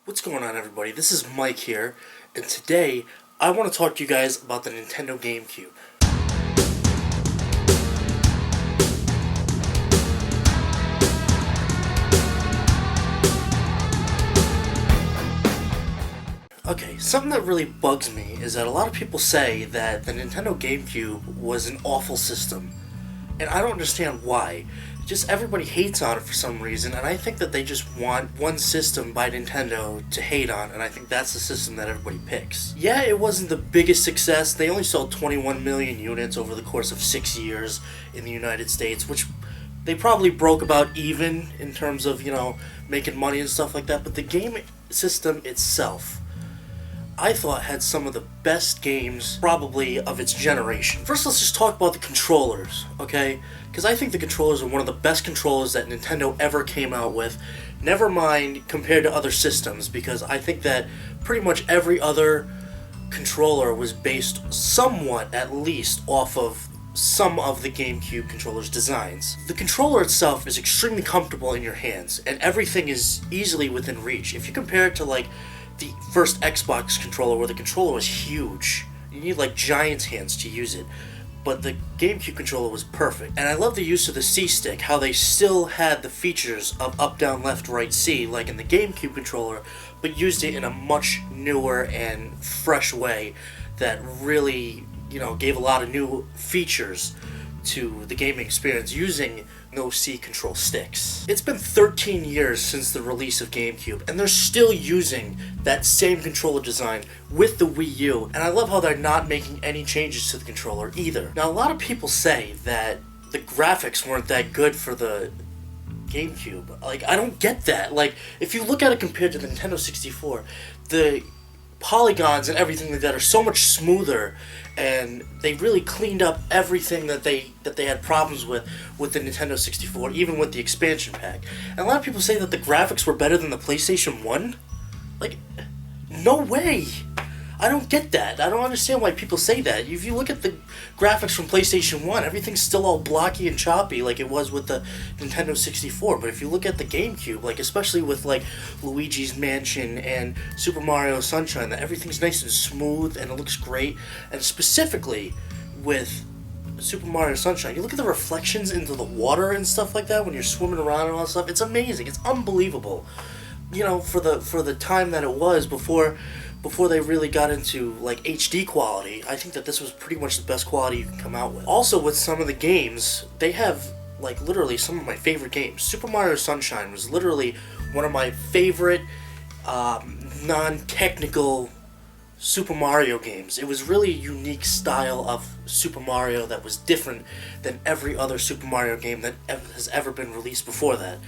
What's going on, everybody? This is Mike here, and today I want to talk to you guys about the Nintendo Gamecube. Okay, something that really bugs me is that a lot of people say that the Nintendo Gamecube was an awful system, and I don't understand why. Just everybody hates on it for some reason, and I think that they just want one system by Nintendo to hate on, and I think that's the system that everybody picks. Yeah, it wasn't the biggest success. They only sold 21 million units over the course of 6 years in the United States, which they probably broke about even in terms of, making money and stuff like that, but the game system itself, I thought, had some of the best games, probably, of its generation. First, let's just talk about the controllers, okay? Because I think the controllers are one of the best controllers that Nintendo ever came out with. Never mind compared to other systems, because I think that pretty much every other controller was based somewhat, at least, off of some of the GameCube controller's designs. The controller itself is extremely comfortable in your hands, and everything is easily within reach. If you compare it to, the first Xbox controller, where the controller was huge. You need giant's hands to use it. But the GameCube controller was perfect. And I love the use of the C-stick, how they still had the features of up, down, left, right, C, like in the GameCube controller, but used it in a much newer and fresh way that really, gave a lot of new features to the gaming experience using no C control sticks. It's been 13 years since the release of GameCube, and they're still using that same controller design with the Wii U, and I love how they're not making any changes to the controller either. Now, a lot of people say that the graphics weren't that good for the GameCube. I don't get that. If you look at it compared to the Nintendo 64, the polygons and everything like that are so much smoother, and they really cleaned up everything that they had problems with the Nintendo 64, even with the expansion pack. And a lot of people say that the graphics were better than the PlayStation 1. No way! I don't get that. I don't understand why people say that. If you look at the graphics from PlayStation 1, everything's still all blocky and choppy like it was with the Nintendo 64. But if you look at the GameCube, especially with Luigi's Mansion and Super Mario Sunshine, that everything's nice and smooth and it looks great. And specifically with Super Mario Sunshine, you look at the reflections into the water and stuff like that when you're swimming around and all that stuff. It's amazing. It's unbelievable. For the time that it was before they really got into HD quality, I think that this was pretty much the best quality you can come out with. Also, with some of the games, they have literally some of my favorite games. Super Mario Sunshine was literally one of my favorite non-technical Super Mario games. It was really a unique style of Super Mario that was different than every other Super Mario game that has ever been released before that.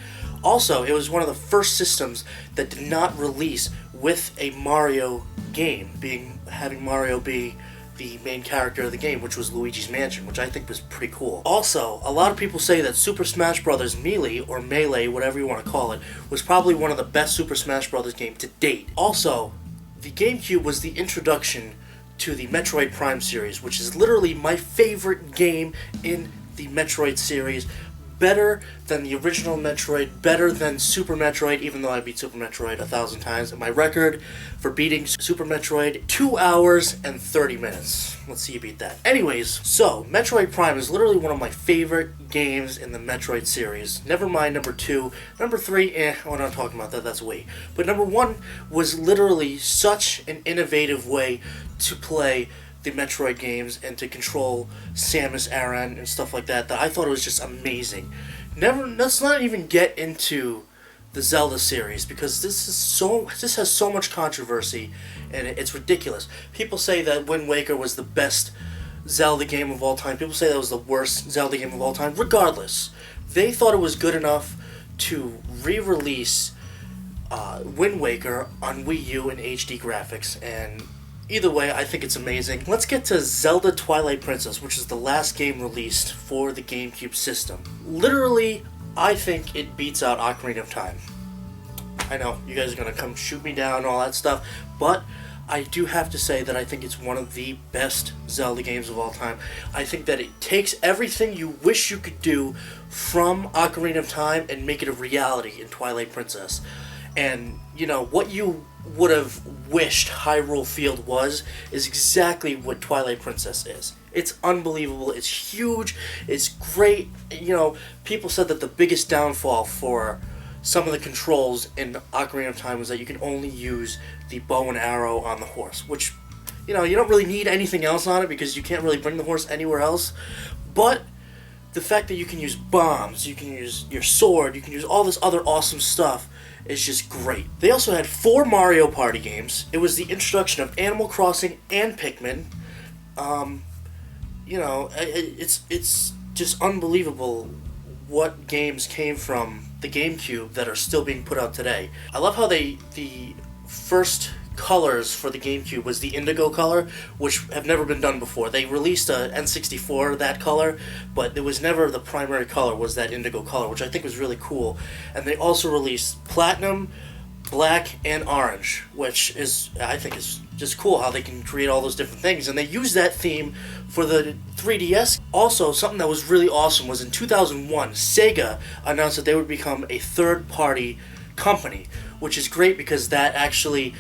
Also, it was one of the first systems that did not release with a Mario game, having Mario be the main character of the game, which was Luigi's Mansion, which I think was pretty cool. Also, a lot of people say that Super Smash Bros. Melee, or Melee, whatever you want to call it, was probably one of the best Super Smash Bros. Games to date. Also, the GameCube was the introduction to the Metroid Prime series, which is literally my favorite game in the Metroid series. Better than the original Metroid, better than Super Metroid, even though I beat Super Metroid 1,000 times. And my record for beating Super Metroid, 2 hours and 30 minutes. Let's see you beat that. Anyways, so Metroid Prime is literally one of my favorite games in the Metroid series. Never mind number 2. Number 3, we're not talking about that, that's Wii. But number 1 was literally such an innovative way to play the Metroid games and to control Samus Aran and stuff like that I thought it was just amazing. Let's not even get into the Zelda series, because this has so much controversy and it's ridiculous. People say that Wind Waker was the best Zelda game of all time. People say that was the worst Zelda game of all time. Regardless, they thought it was good enough to re-release Wind Waker on Wii U in HD graphics, and either way, I think it's amazing. Let's get to Zelda Twilight Princess, which is the last game released for the GameCube system. Literally, I think it beats out Ocarina of Time. I know, you guys are going to come shoot me down and all that stuff, but I do have to say that I think it's one of the best Zelda games of all time. I think that it takes everything you wish you could do from Ocarina of Time and make it a reality in Twilight Princess. And what you would have wished Hyrule Field was is exactly what Twilight Princess is. It's unbelievable. It's huge. It's great. People said that the biggest downfall for some of the controls in Ocarina of Time was that you can only use the bow and arrow on the horse, which, you don't really need anything else on it because you can't really bring the horse anywhere else. But the fact that you can use bombs, you can use your sword, you can use all this other awesome stuff is just great. They also had 4 Mario Party games. It was the introduction of Animal Crossing and Pikmin. It's just unbelievable what games came from the GameCube that are still being put out today. I love how the first colors for the GameCube was the indigo color, which have never been done before. They released a N64 that color, but it was never the primary color was that indigo color, which I think was really cool. And they also released platinum, black, and orange, which I think is just cool how they can create all those different things. And they used that theme for the 3DS. Also, something that was really awesome was in 2001, Sega announced that they would become a third-party company, which is great because that actually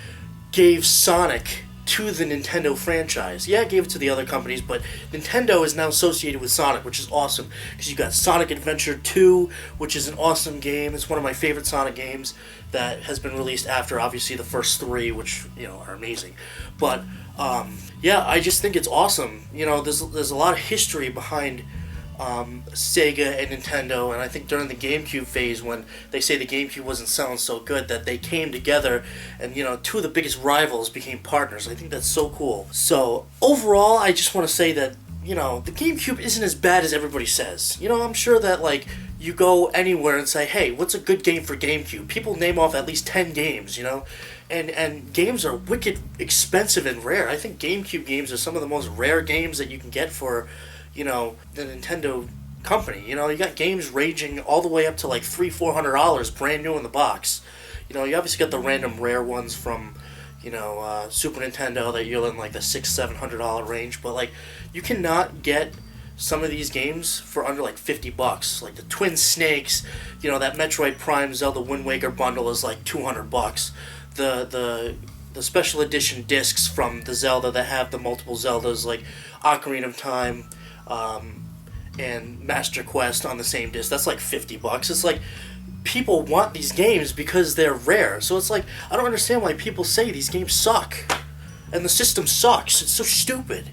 gave Sonic to the Nintendo franchise. Yeah, it gave it to the other companies, but Nintendo is now associated with Sonic, which is awesome, because you got Sonic Adventure 2, which is an awesome game. It's one of my favorite Sonic games that has been released after, obviously, the first 3, which, are amazing. But, I just think it's awesome. There's a lot of history behind Sega and Nintendo, and I think during the GameCube phase, when they say the GameCube wasn't selling so good, that they came together and 2 of the biggest rivals became partners. I think that's so cool. So overall, I just want to say that the GameCube isn't as bad as everybody says. I'm sure that you go anywhere and say, hey, what's a good game for GameCube? People name off at least 10 games, and games are wicked expensive and rare. I think GameCube games are some of the most rare games that you can get for the Nintendo company. You got games ranging all the way up to $300-$400 brand new in the box. You obviously got the random rare ones from Super Nintendo that you're in the $600-$700 range, but you cannot get some of these games for under $50. Like the Twin Snakes, that Metroid Prime Zelda Wind Waker bundle is $200. The special edition discs from the Zelda that have the multiple Zeldas like Ocarina of Time and Master Quest on the same disc, that's $50. It's people want these games because they're rare. So it's I don't understand why people say these games suck and the system sucks. It's so stupid.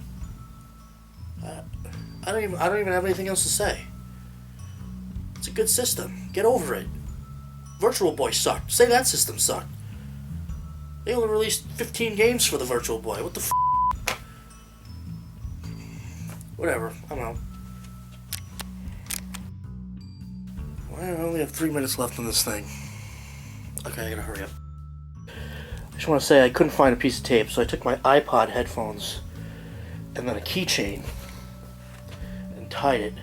I don't even have anything else to say. It's a good system. Get over it. Virtual Boy sucked. Say that system sucked. They only released 15 games for the Virtual Boy. What the f***? Whatever. I'm out. Well, I only have 3 minutes left on this thing. Okay, I gotta hurry up. I just want to say I couldn't find a piece of tape, so I took my iPod headphones and then a keychain and tied it,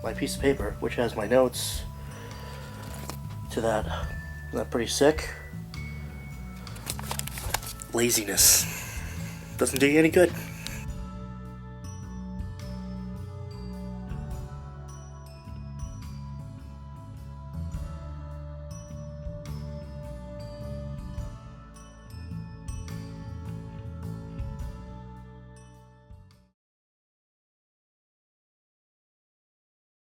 my piece of paper, which has my notes, to that. Isn't that pretty sick? Laziness. Doesn't do you any good.